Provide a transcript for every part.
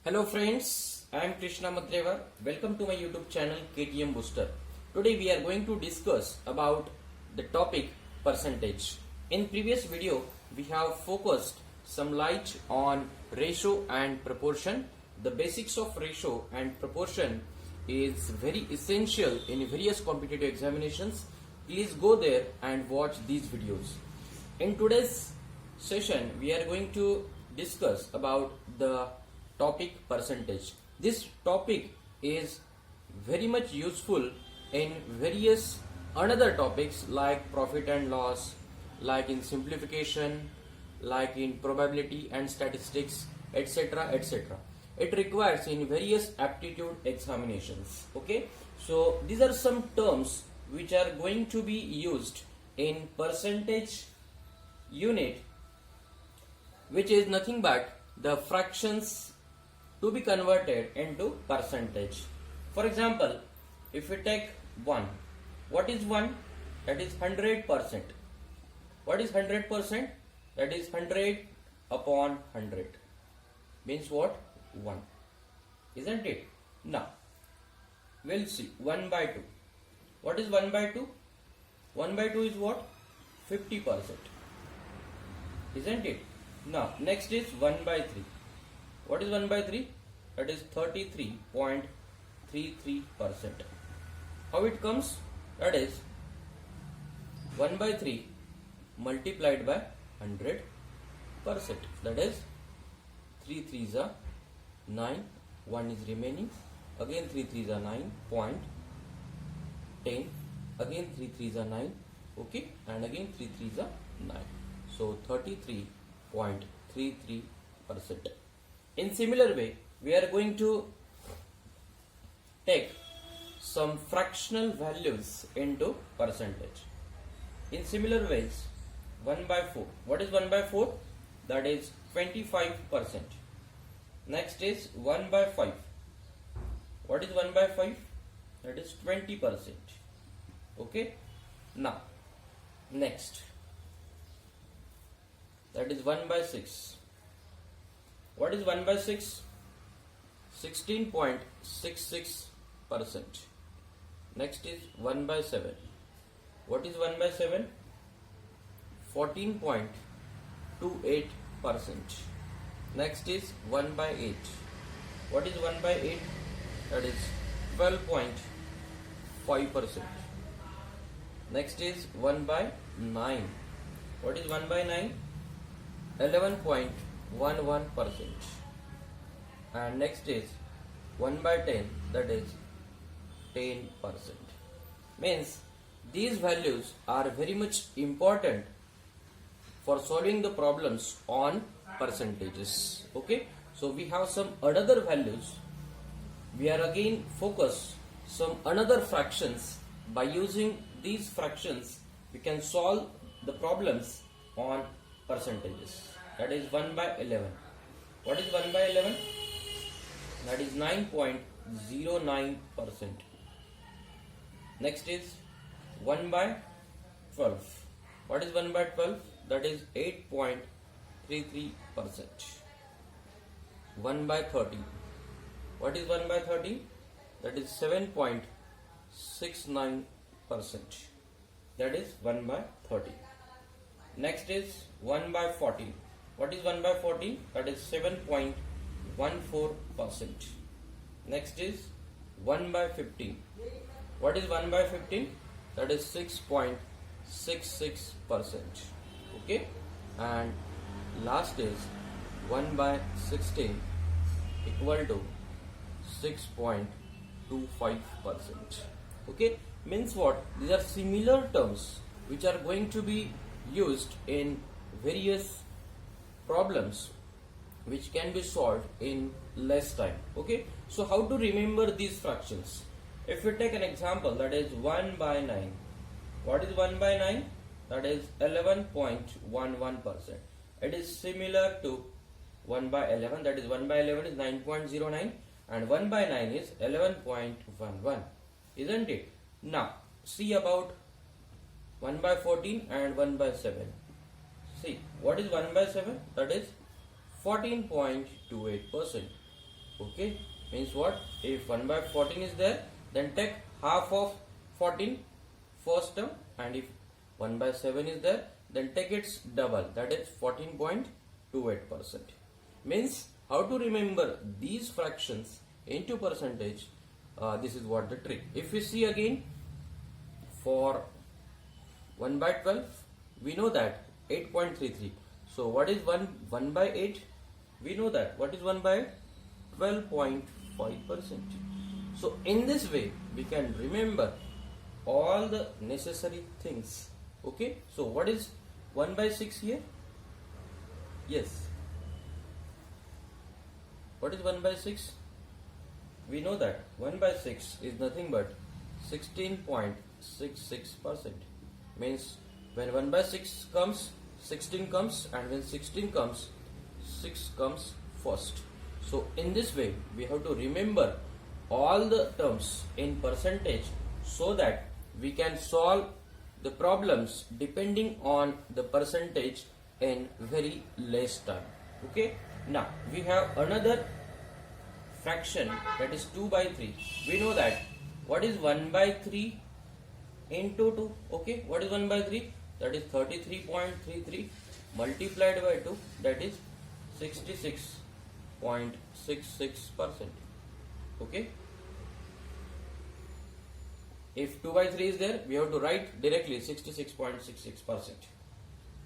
Hello friends, I am Krishna Madreva. Welcome to my YouTube channel KTM Booster. Today we are going to discuss about the topic percentage. In previous video we have focused some light on ratio and proportion. The basics of ratio and proportion is very essential in various competitive examinations. Please go there and watch these videos. In today's session we are going to discuss about the topic percentage. This topic is very much useful in various another topics like profit and loss, like in simplification, like in probability and statistics, etc. etc. It requires in various aptitude examinations. Okay, so these are some terms which are going to be used in percentage unit, which is nothing but the fractions to be converted into percentage. For example, if we take 1, what is 1? That is 100%. What is 100%? That is 100 upon 100. Means what? 1. Isn't it? Now, we'll see 1 by 2. What is 1 by 2? 1 by 2 is what? 50%. Isn't it? Now, next is 1 by 3. What is 1 by 3? That is 33.33%. How it comes? That is 1 by 3 multiplied by 100%. That is 3 3s are 9, 1 is remaining. Again 3 3s are 9.10. Again 3 3s are 9. Okay, and again 3 3s are 9. So 33.33%. In similar way, we are going to take some fractional values into percentage. In similar ways, 1 by 4. What is 1 by 4? That is 25%. Next is 1 by 5. What is 1 by 5? That is 20%. Okay. Now, next. That is 1 by 6. What is 1 by 6? 16.66%. Next is 1 by 7. What is 1 by 7? 14.28%. Next is 1 by 8. What is 1 by 8? That is 12.5%. Next is 1 by 9. What is 1 by 9? 11.11%. And next is 1 by 10, that is 10%. Means these values are very much important for solving the problems on percentages. Okay, so we have some another values. We are again focus some another fractions. By using these fractions we can solve the problems on percentages. That is 1 by 11. What is 1 by 11? That is 9.09%. Next is 1 by 12. What is 1 by 12? That is 8.33%. 1 by 13. What is 1 by 13? That is 7.69%. That is 1 by 13. Next is 1 by 14. What is 1 by 14? That is 7.14%. Next is 1 by 15. What is 1 by 15? That is 6.66%. Okay, and last is 1 by 16 equal to 6.25%. Okay, means what? These are similar terms which are going to be used in various problems which can be solved in less time. Okay, so how to remember these fractions? If we take an example, that is 1 by 9. What is 1 by 9? That is 11.11%. It is similar to 1 by 11. That is 1 by 11 is 9.09 and 1 by 9 is 11.11. Isn't it? Now see about 1 by 14 and 1 by 7. See, what is 1 by 7? That is 14.28%. Okay, means what? If 1 by 14 is there, then take half of 14 first term, and if 1 by 7 is there, then take its double, that is 14.28%. Means how to remember these fractions into percentage, this is what the trick. If we see again, for 1 by 12, we know that 8.33. So what is 1 by 8? We know that. What is 1 by 8? 12.5%. So in this way, we can remember all the necessary things. Okay. So what is 1 by 6 here? Yes. What is 1 by 6? We know that 1 by 6 is nothing but 16.66%. Means when 1 by 6 comes, 16 comes, and when 16 comes, 6 comes first. So in this way, we have to remember all the terms in percentage so that we can solve the problems depending on the percentage in very less time. Okay. Now we have another fraction, that is 2 by 3. We know that. What is 1 by 3 into 2? Okay. What is 1 by 3? That is 33.33 multiplied by 2, that is 66.66%. Okay. If 2 by 3 is there, we have to write directly 66.66%.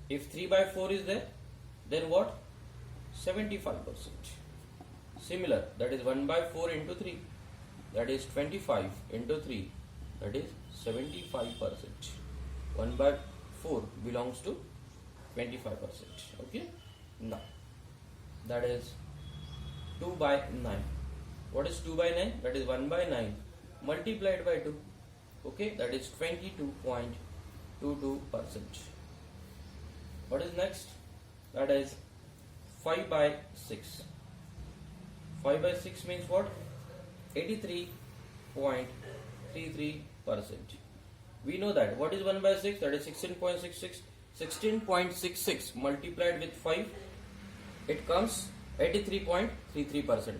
If 3 by 4 is there, then what? 75%. Similar, that is 1 by 4 into 3, that is 25 into 3, that is 75%. 1 by 4 belongs to 25%. Okay. Now that is 2 by 9. What is 2 by 9? That is 1 by 9 multiplied by 2. Okay, that is 22.22%. What is next? That is 5 by 6. 5 by 6 means what? 83.33%. We know that. What is 1 by 6? That is 16.66. 16.66 multiplied with 5, it comes 83.33%.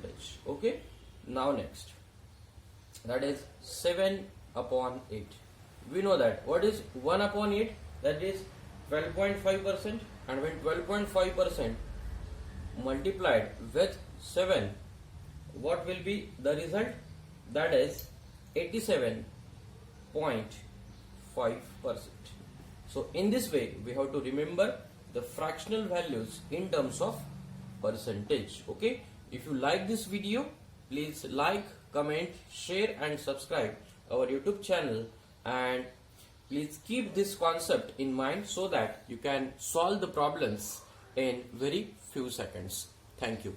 Okay. Now next, that is 7 upon 8. We know that. What is 1 upon 8? That is 12.5%, and when 12.5% multiplied with 7, what will be the result? That is 87.5%. So in this way, we have to remember the fractional values in terms of percentage. Okay. If you like this video, please like, comment, share and subscribe our YouTube channel, and please keep this concept in mind so that you can solve the problems in very few seconds. Thank you.